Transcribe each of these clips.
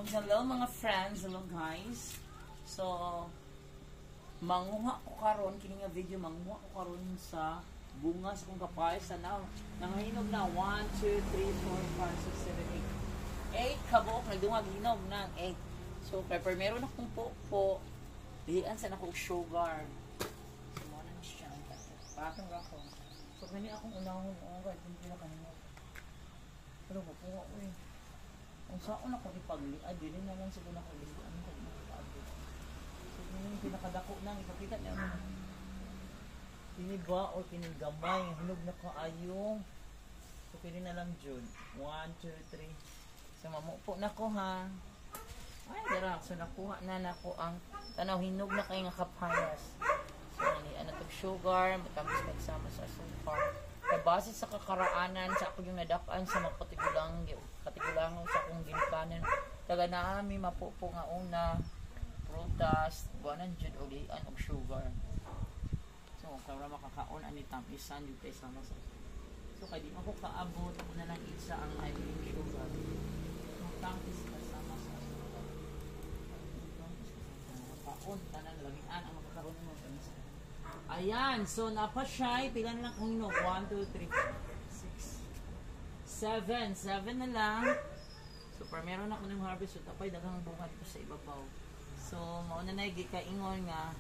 hello mga friends, hello guys. So, manguha ko karon kini nga video, manguha ko karon sa bunga sa kong kapayas na nangahinog na 1, 2, 3, 4, 5, 6, 7, 8 kabuok na dungag hinog na 8. So, pepper meron akong po diyan sa nakong sugar. So, muna na siya patong ako. So, gani akong unahon right, hindi na kanina. Pero mapuha ko kung saan ako ipag-liad, yun naman siguro ako liad. Ano ko ipag-liad? So, yun yung pinakadako nang ipakita niya. Piniba o pinigamay. Hinog na kaayo. So, pili na lang dyan. 1, 2, 3. So, mamupo na ko ha. Ay, dara. So, nakuha na nako ang tanaw. Hinog na kayo nga kapayas. So, nilian na ito sugar. Matapos magsama sa sulfur. Base sa kakaraanan sa ako yung nadakaan sa mga katigulangon sa akong ginikanan taga naami mapupo nga una prutas buwanan dyan ulian og sugar. So para makakaon ani tamisan yung kay sama sa so kaya di mo ko kaabot ako na lang isa ang aling sugar so tamis kasama sa sugar makakaon tanan lagian ang makakaon mo tamisan. Ayan, so napa siya, pila na lang kung hinog, 1, 2, 3, 6, 7 na lang. So, para meron ako ng harvest, so tapay dagang bunga dito sa ibabaw. So, mauna na kaingon nga,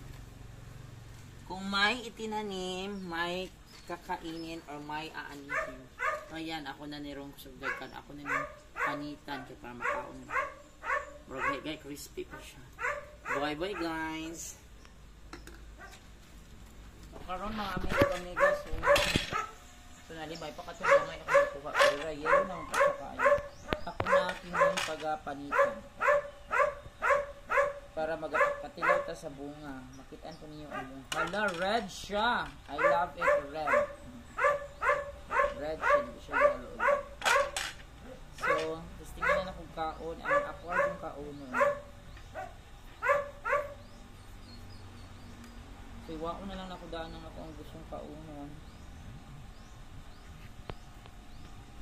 kung may itinanim, may kakainin, or may aanihin. Ayan, ako na nirong sugaykan, ako na nirong panitan, kaya para makaon na. Bro, guys, crispy pa siya. Bye-bye, guys! Karon mga amiga so nalibay pa kasi may ako nakuha pero yun naman pa sa kaya ako na kinuha pagapanitan para magkatilaw ta sa bunga makitaan ko ninyo ang bunga hala red siya I love it red siya yellow so gusto nyo na akong kaon ang aquard yung kaon so, iwao na lang ako daan ng ako ang gustong kaunon.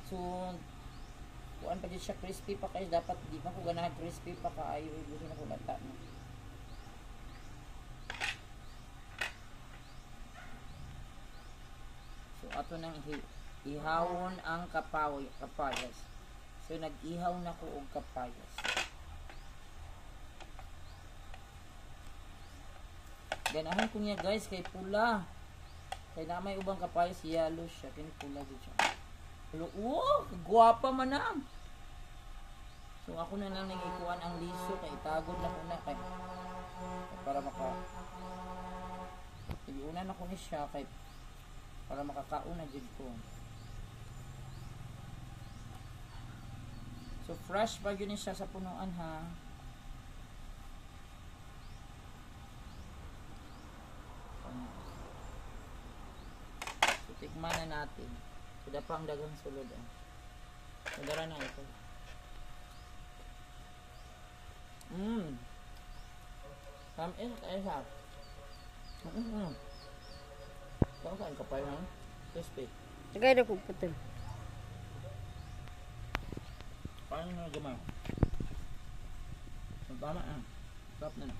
So, kuan pa din siya crispy pa kayo. Dapat di pa ko ganahan crispy pa kaayo. Gusto na ko lata na. So, ato nang ihawon ang kapayas. So, nag-ihaw na ko og kapayas. Ganahan ko niya guys kay pula. Kay na may ubang kapayas yellow siya. Kini pula din siya. Pero guwapa man na. So ako na lang nagikuan ang liso kay itagod na ko na kay para iunan ako ni siya kay para makakaon na jud ko. So fresh pa yun siya sa punuan ha. Tikman na natin. Sudah pang dagang sulod. Madara na ito. Tamis tayo siya. Kung saan ka pa yun? Crispy. Tagay na kong putol. Paano na gamay? Magpama ah. Stop na na.